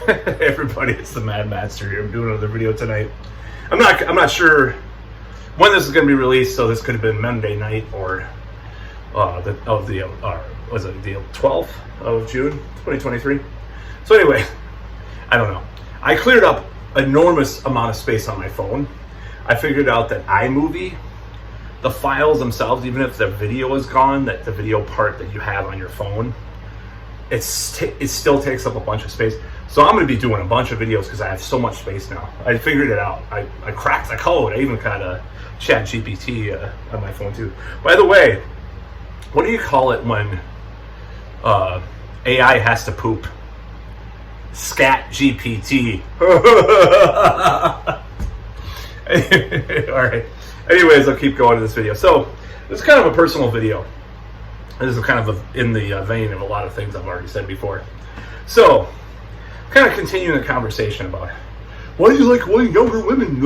Everybody, it's the Mad Master here. I'm doing another video tonight. I'm not sure when this is going to be released, so this could have been Monday night or was it the 12th of June 2023. So anyway, I don't know. I cleared up enormous amount of space on my phone. I figured out that iMovie, the files themselves, even if the video is gone, that the video part that you have on your phone, it still takes up a bunch of space. So I'm going to be doing a bunch of videos because I have so much space now. I figured it out. I cracked the code. I even got a ChatGPT on my phone too. By the way, what do you call it when AI has to poop? Scat GPT. All right. Anyways, I'll keep going to this video. So this is kind of a personal video. This is kind of in the vein of a lot of things I've already said before. So, kind of continuing the conversation about why do you like younger women?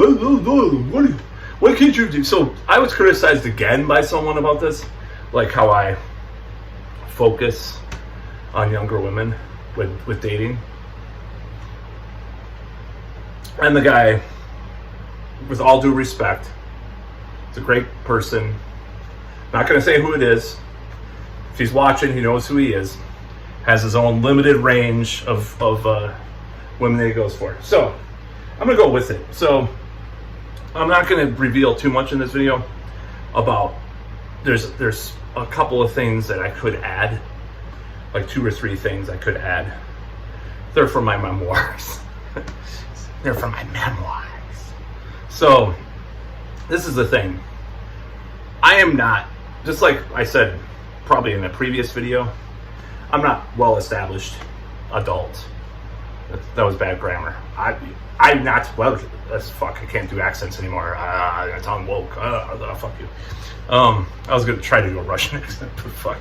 What can't you do? So I was criticized again by someone about this, like how I focus on younger women with dating. And the guy, with all due respect, is a great person. Not going to say who it is. If he's watching, he knows who he is. Has his own limited range of women that he goes for. So I'm going to go with it. So I'm not going to reveal too much in this video about, there's a couple of things that I could add, like 2 or 3 things I could add. They're from my memoirs. They're from my memoirs. So this is the thing. I am not, just like I said probably in a previous video, I'm not well-established adult. That was bad grammar. I'm not, well, that's fuck, I can't do accents anymore. I'm woke. Fuck you. I was going to try to do a Russian accent, but fuck.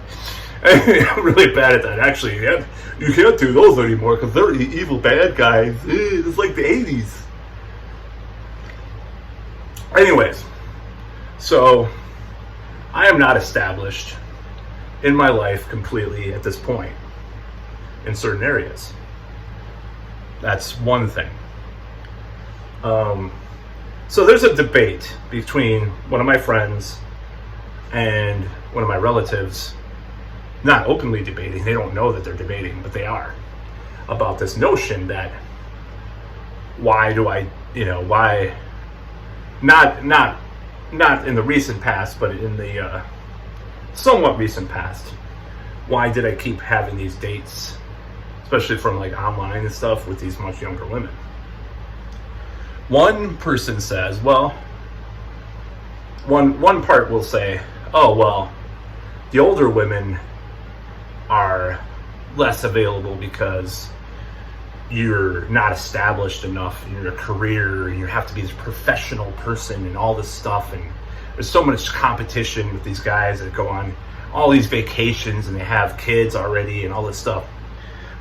I'm really bad at that. Actually, yeah, you can't do those anymore because they're evil bad guys. It's like the 80s. Anyways, so I am not established in my life completely at this point in certain areas. That's one thing. So there's a debate between one of my friends and one of my relatives, not openly debating, they don't know that they're debating, but they are, about this notion that why, not in the recent past, but in the somewhat recent past, why did I keep having these dates, especially from like online and stuff, with these much younger women? One person says, well, one part will say, oh, well, the older women are less available because you're not established enough in your career and you have to be this professional person and all this stuff, and there's so much competition with these guys that go on all these vacations and they have kids already and all this stuff.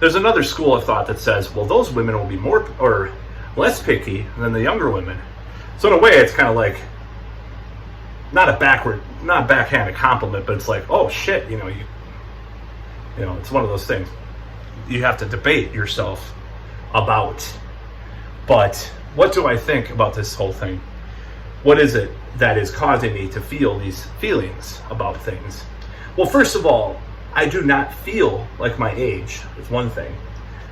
There's another school of thought that says, well, those women will be more or less picky than the younger women. So in a way, it's kind of like not backhanded compliment, but it's like, oh shit, you know, it's one of those things you have to debate yourself about. But what do I think about this whole thing? What is it that is causing me to feel these feelings about things? Well, first of all, I do not feel like my age is one thing.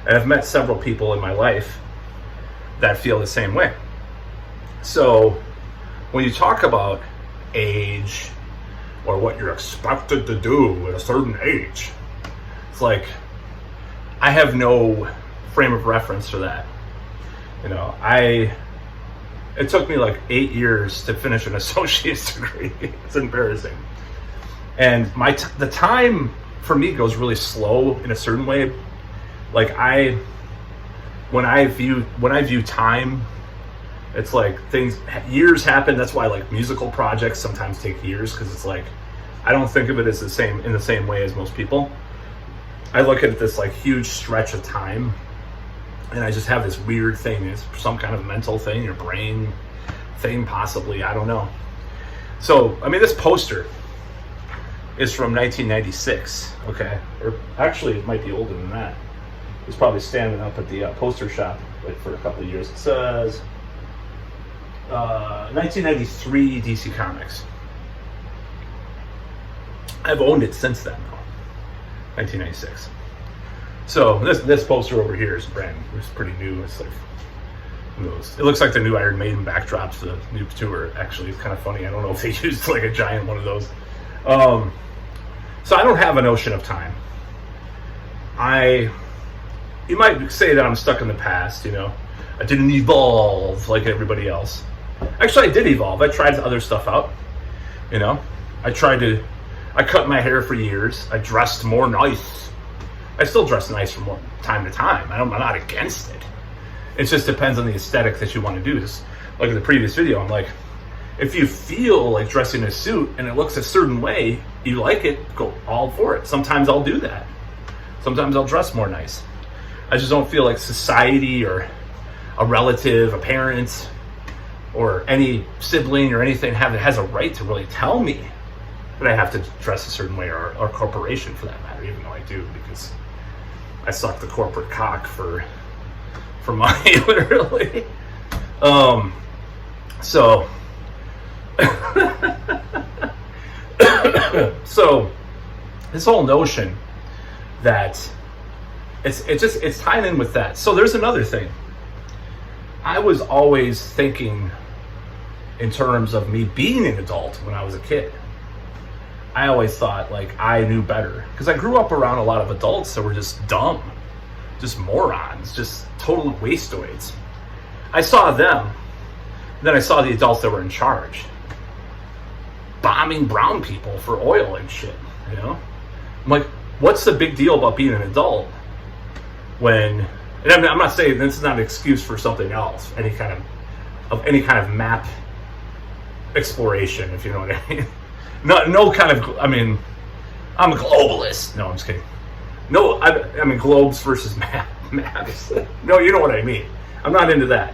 And I've met several people in my life that feel the same way. So when you talk about age or what you're expected to do at a certain age, it's like I have no frame of reference for that. It took me like 8 years to finish an associate's degree. It's embarrassing. And the time for me goes really slow in a certain way. Like when I view time, it's like years happen. That's why like musical projects sometimes take years, because it's like I don't think of it as in the same way as most people. I look at this like huge stretch of time, and I just have this weird thing. It's some kind of mental thing, your brain thing, possibly. I don't know. So, I mean, this poster is from 1996, okay? Or actually, it might be older than that. was probably standing up at the poster shop for a couple of years. It says 1993 DC Comics. I've owned it since then, though. 1996. So this poster over here is brand new. It's pretty new. It's like it looks like the new Iron Maiden backdrops for the new tour. Actually, it's kind of funny. I don't know if they used like a giant one of those. So I don't have a notion of time. You might say that I'm stuck in the past. I didn't evolve like everybody else. Actually, I did evolve. I tried other stuff out. I cut my hair for years. I dressed more nice. I still dress nice from time to time. I'm not against it. It just depends on the aesthetic that you want to do. Just like in the previous video, I'm like, if you feel like dressing a suit and it looks a certain way, you like it, go all for it. Sometimes I'll do that. Sometimes I'll dress more nice. I just don't feel like society or a relative, a parent, or any sibling or anything has a right to really tell me that I have to dress a certain way, or a corporation for that matter, even though I do, because I suck the corporate cock for money, literally. So this whole notion that it's tied in with that. So there's another thing. I was always thinking in terms of me being an adult when I was a kid. I always thought like I knew better because I grew up around a lot of adults that were just dumb, just morons, just total wastoids. I saw them, then I saw the adults that were in charge, bombing brown people for oil and shit. I'm like, what's the big deal about being an adult when? And I'm not saying this is not an excuse for something else, any kind of map exploration, if you know what I mean. No kind of, I'm a globalist. No, I'm just kidding. No, I mean globes versus maps. No, you know what I mean. I'm not into that.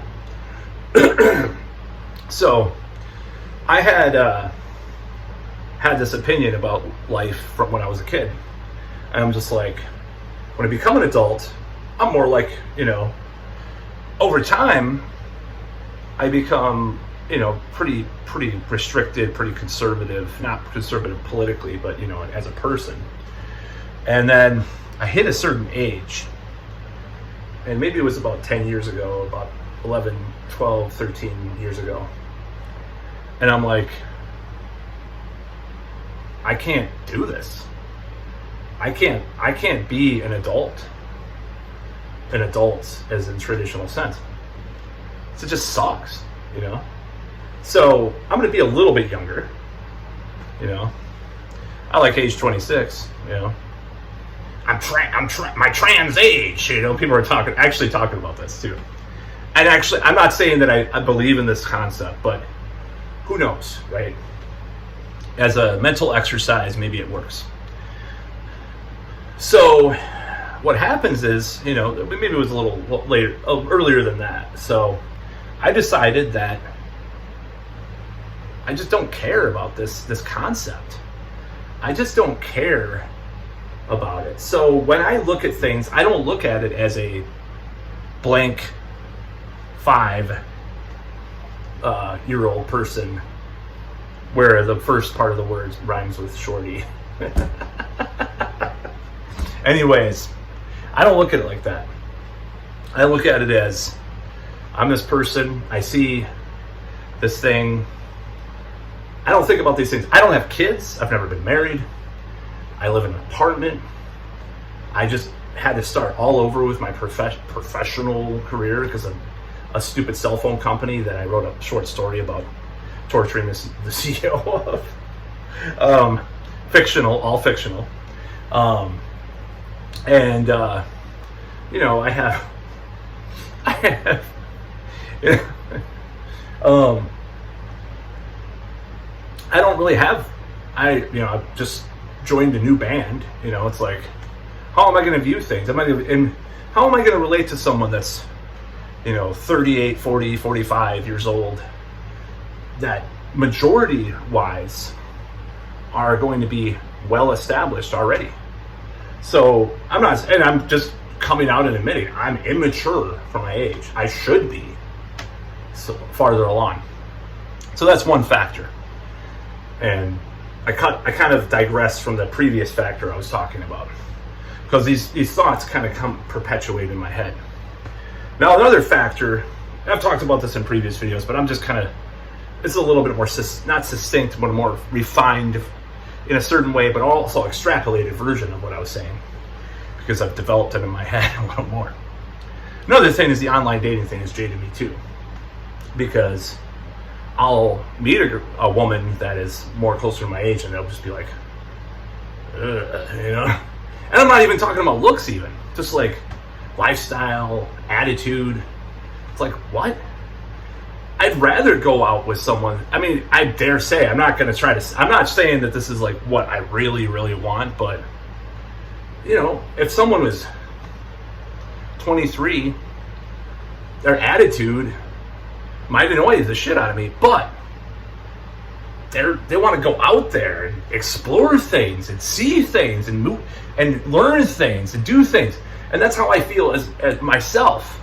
So, I had this opinion about life from when I was a kid. And I'm just like, when I become an adult, I'm more like, over time, I become, pretty restricted, pretty conservative, not conservative politically, but, as a person. And then I hit a certain age, and maybe it was about 10 years ago, about 11, 12, 13 years ago. And I'm like, I can't do this. I can't be an adult as in traditional sense. So it just sucks, So I'm going to be a little bit younger, I like age 26, my trans age, people are actually talking about this too. And actually, I'm not saying that I believe in this concept, but who knows, right? As a mental exercise, maybe it works. So what happens is, maybe it was a little earlier than that. So I decided that I just don't care about this concept. I just don't care about it. So when I look at things, I don't look at it as a blank 5-year-old person where the first part of the word rhymes with shorty. Anyways, I don't look at it like that. I look at it as I'm this person, I see this thing. I don't think about these things. I don't have kids. I've never been married. I live in an apartment. I just had to start all over with my professional career because of a stupid cell phone company that I wrote a short story about torturing the CEO of. Fictional, all fictional. And I have I don't really have, I've just joined a new band, it's like, how am I going to view things? And how am I going to relate to someone that's, 38, 40, 45 years old, that majority-wise are going to be well established already. So I'm just coming out and admitting I'm immature for my age. I should be so farther along. So that's one factor. And I kind of digressed from the previous factor I was talking about, because these thoughts kind of come perpetuate in my head. Now another factor, I've talked about this in previous videos, but I'm just kind of, it's a little bit more, not succinct, but more refined in a certain way, but also extrapolated version of what I was saying, because I've developed it in my head a little more. Another thing is the online dating thing has jaded me too, because I'll meet a woman that is more closer to my age, and they'll just be like, you know? And I'm not even talking about looks even, just like lifestyle, attitude. It's like, what? I'd rather go out with someone. I mean, I dare say, I'm not saying that this is like what I really, really want, but, you know, if someone was 23, their attitude might annoy the shit out of me, but they want to go out there and explore things and see things and move and learn things and do things. And that's how I feel as myself.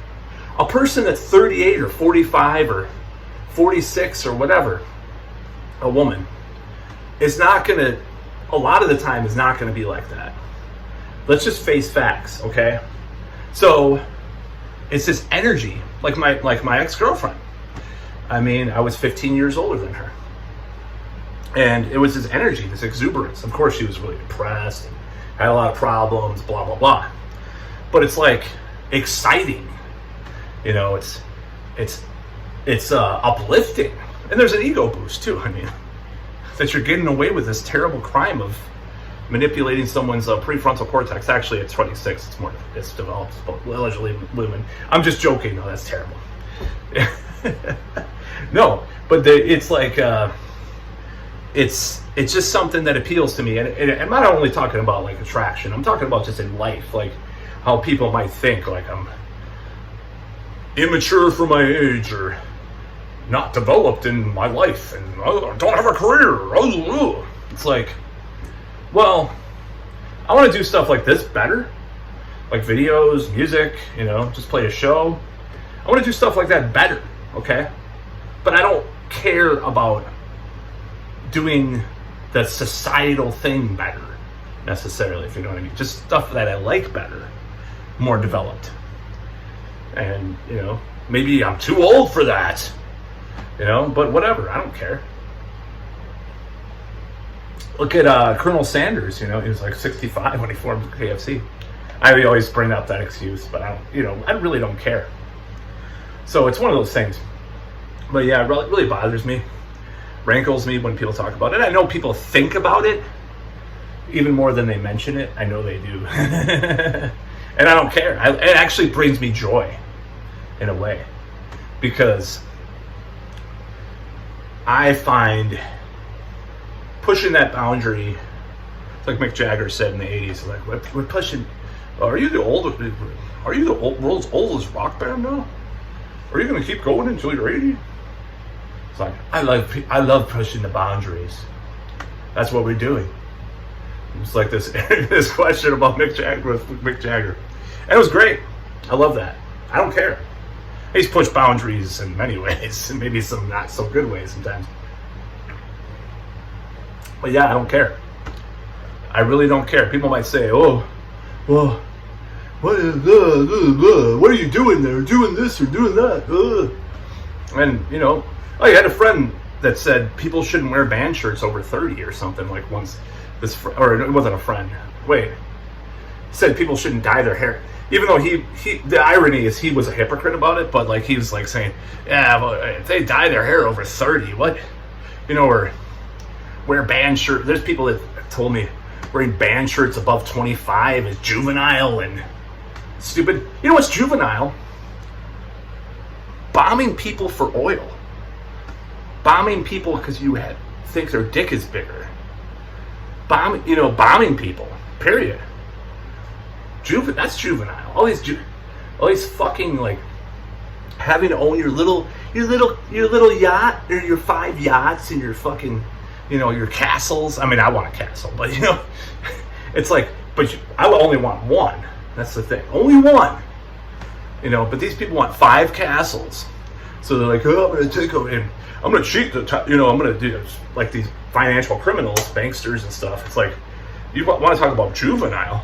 A person that's 38 or 45 or 46 or whatever, a woman, is not going to, a lot of the time is not going to be like that. Let's just face facts, okay? So it's this energy, like my ex-girlfriend. I mean, I was 15 years older than her. And it was this energy, this exuberance. Of course, she was really depressed and had a lot of problems, blah, blah, blah. But it's like exciting. You know, it's uplifting. And there's an ego boost too. I mean, that you're getting away with this terrible crime of manipulating someone's prefrontal cortex. Actually, at 26, it's developed, but allegedly women. I'm just joking, though. That's terrible. No, but it's like it's just something that appeals to me, and I'm not only talking about like attraction. I'm talking about just in life, like how people might think like I'm immature for my age or not developed in my life and I don't have a career. It's like, well, I want to do stuff like this better, like videos, music, you know, just play a show. I want to do stuff like that better, okay? But I don't care about doing the societal thing better, necessarily, if you know what I mean. Just stuff that I like better, more developed. And, you know, maybe I'm too old for that, you know, but whatever, I don't care. Look at Colonel Sanders, you know, he was like 65 when he formed KFC. I always bring up that excuse, but I really don't care. So it's one of those things. But yeah, it really bothers me, rankles me when people talk about it. I know people think about it even more than they mention it. I know they do. And I don't care. It actually brings me joy in a way, because I find pushing that boundary, like Mick Jagger said in the 80s, like we're pushing. Are you the world's oldest rock band now? Are you going to keep going until you're 80? It's like, I love pushing the boundaries. That's what we're doing. It's like this this question about Mick Jagger. And it was great. I love that. I don't care. He's pushed boundaries in many ways, and maybe some not so good ways sometimes. But yeah, I don't care. I really don't care. People might say, oh, well, what are you doing there? Doing this or doing that? And, you know, I had a friend that said people shouldn't wear band shirts over 30 or something, like once or it wasn't a friend. Wait. He said people shouldn't dye their hair. Even though the irony is he was a hypocrite about it, but like he was like saying, yeah, well, if they dye their hair over 30, what? You know, or wear band shirts. There's people that told me wearing band shirts above 25 is juvenile and stupid. You know what's juvenile? Bombing people for oil. Bombing people because you think their dick is bigger. Bombing people. Period. That's juvenile. All these fucking like having to own your little yacht or your 5 yachts and your fucking, you know, your castles. I mean, I want a castle, but you know, it's like, but I only want one. That's the thing. Only one. You know, but these people want 5 castles. So they're like, oh, I'm going to take over and I'm going to cheat the top, you know, I'm going to do like these financial criminals, banksters and stuff. It's like, you want to talk about juvenile.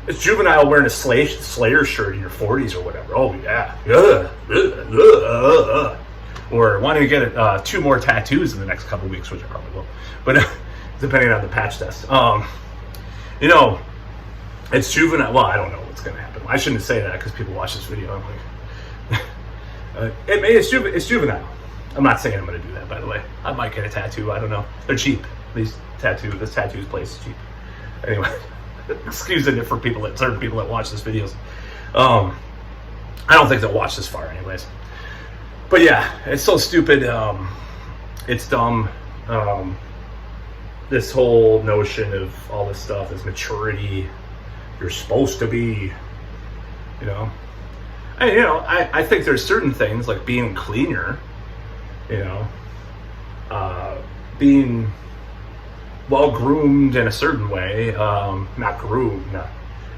It's juvenile wearing a Slayer shirt in your 40s or whatever. Oh, yeah. Or wanting to get 2 more tattoos in the next couple of weeks, which I probably will. But depending on the patch test. You know, it's juvenile. Well, I don't know what's going to happen. I shouldn't say that because people watch this video. I'm like, it's juvenile. I'm not saying I'm going to do that, by the way. I might get a tattoo. I don't know. They're cheap. This tattoo place is cheap. Anyway, excusing it for certain people that watch these videos. I don't think they'll watch this far, anyways. But yeah, it's so stupid. It's dumb. This whole notion of all this stuff, this maturity, you're supposed to be, you know. And, you know, I think there's certain things like being cleaner, you know, being well groomed in a certain way, not groomed,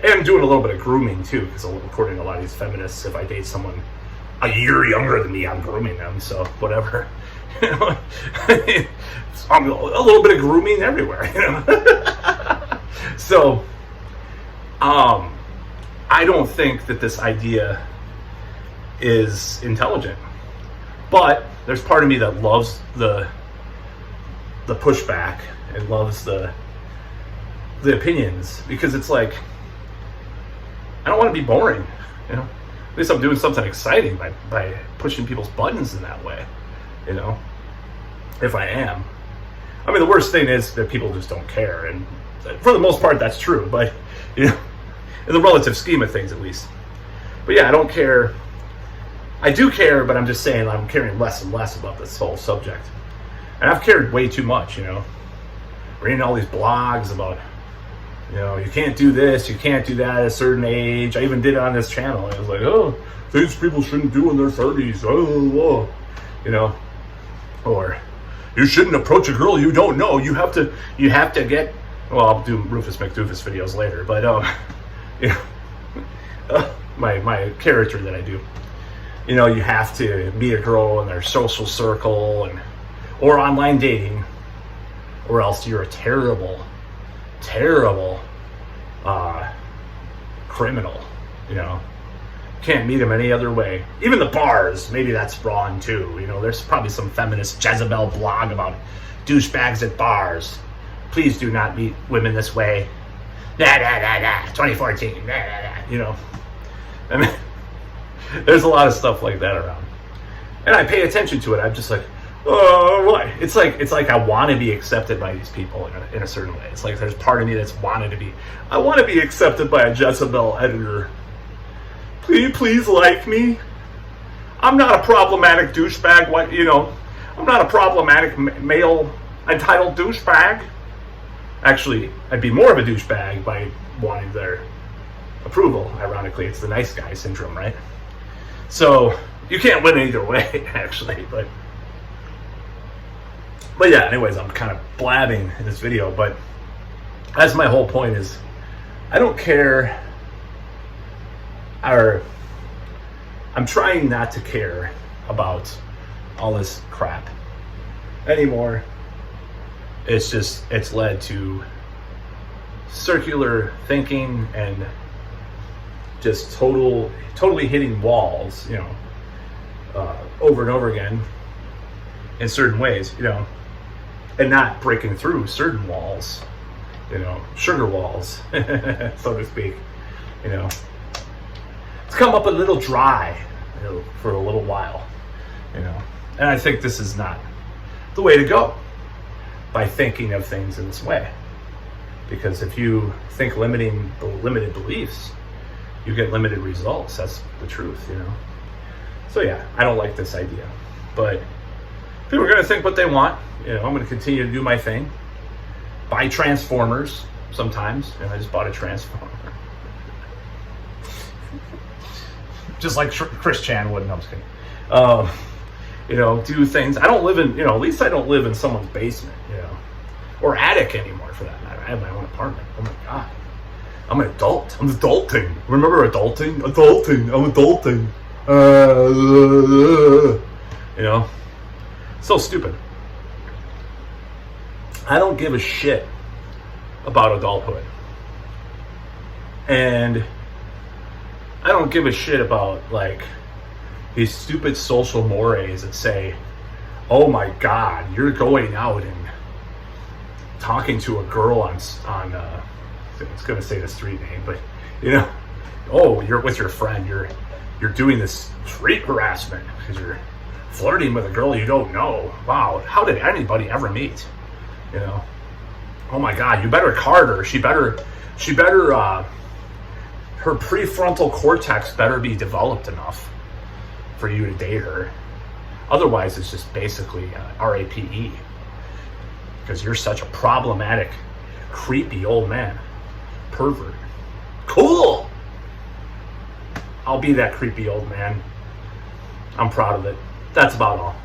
and doing a little bit of grooming too, because according to a lot of these feminists, if I date someone a year younger than me, I'm grooming them, so whatever. You know, I'm a little bit of grooming everywhere, you know. So, I don't think that this idea is intelligent, but there's part of me that loves the pushback and loves the opinions, because it's like, I don't want to be boring, you know. At least I'm doing something exciting by pushing people's buttons in that way, you know, if I am. I mean, the worst thing is that people just don't care, and for the most part that's true, but, you know, in the relative scheme of things at least. But yeah, I don't care. I do care, but I'm just saying I'm caring less and less about this whole subject. And I've cared way too much, you know, reading all these blogs about, you know, you can't do this, you can't do that at a certain age. I even did it on this channel. I was like, oh, things people shouldn't do in their 30s. Oh, you know, or you shouldn't approach a girl you don't know. You have to get. Well, I'll do Rufus McDoofus videos later, but you know, my character that I do. You know, you have to meet a girl in their social circle or online dating, or else you're a terrible criminal, you know. Can't meet them any other way. Even the bars, maybe that's wrong too. You know, there's probably some feminist Jezebel blog about douchebags at bars. Please do not meet women this way. 2014. You know, I mean, there's a lot of stuff like that around, and I pay attention to it. I'm just like, oh, what? It's like I want to be accepted by these people in a certain way. It's like there's part of me that's I want to be accepted by a Jezebel editor. Please like me. I'm not a problematic douchebag. You know, I'm not a problematic male entitled douchebag. Actually, I'd be more of a douchebag by wanting their approval. Ironically, it's the nice guy syndrome, right? So you can't win either way, actually. But yeah, anyways, I'm kind of blabbing in this video, but that's my whole point is I don't care, or I'm trying not to care about all this crap anymore. It's led to circular thinking and just totally hitting walls, you know, over and over again in certain ways, you know, and not breaking through certain walls, you know, sugar walls, so to speak, you know. It's come up a little dry, you know, for a little while, you know, and I think this is not the way to go, by thinking of things in this way, because if you think limited beliefs, you get limited results. That's the truth, you know. So yeah, I don't like this idea, but people are going to think what they want. You know, I'm going to continue to do my thing, buy Transformers sometimes, and I just bought a Transformer. Just like Chris Chan would. No, I'm just kidding. You know, do things. I don't live in, you know, at least I don't live in someone's basement, you know, or attic anymore for that matter. I have my own apartment. Oh my God. I'm an adult. I'm adulting. Remember adulting? Adulting. I'm adulting. You know? So stupid. I don't give a shit about adulthood. And I don't give a shit about, like, these stupid social mores that say, oh my God, you're going out and talking to a girl on I was going to say the street name, but, you know, oh, you're with your friend, you're doing this street harassment because you're flirting with a girl you don't know. Wow, how did anybody ever meet? You know, oh my God, you better card her. She better, her prefrontal cortex better be developed enough for you to date her. Otherwise, it's just basically RAPE, because you're such a problematic, creepy old man, pervert. Cool. I'll be that creepy old man. I'm proud of it. That's about all.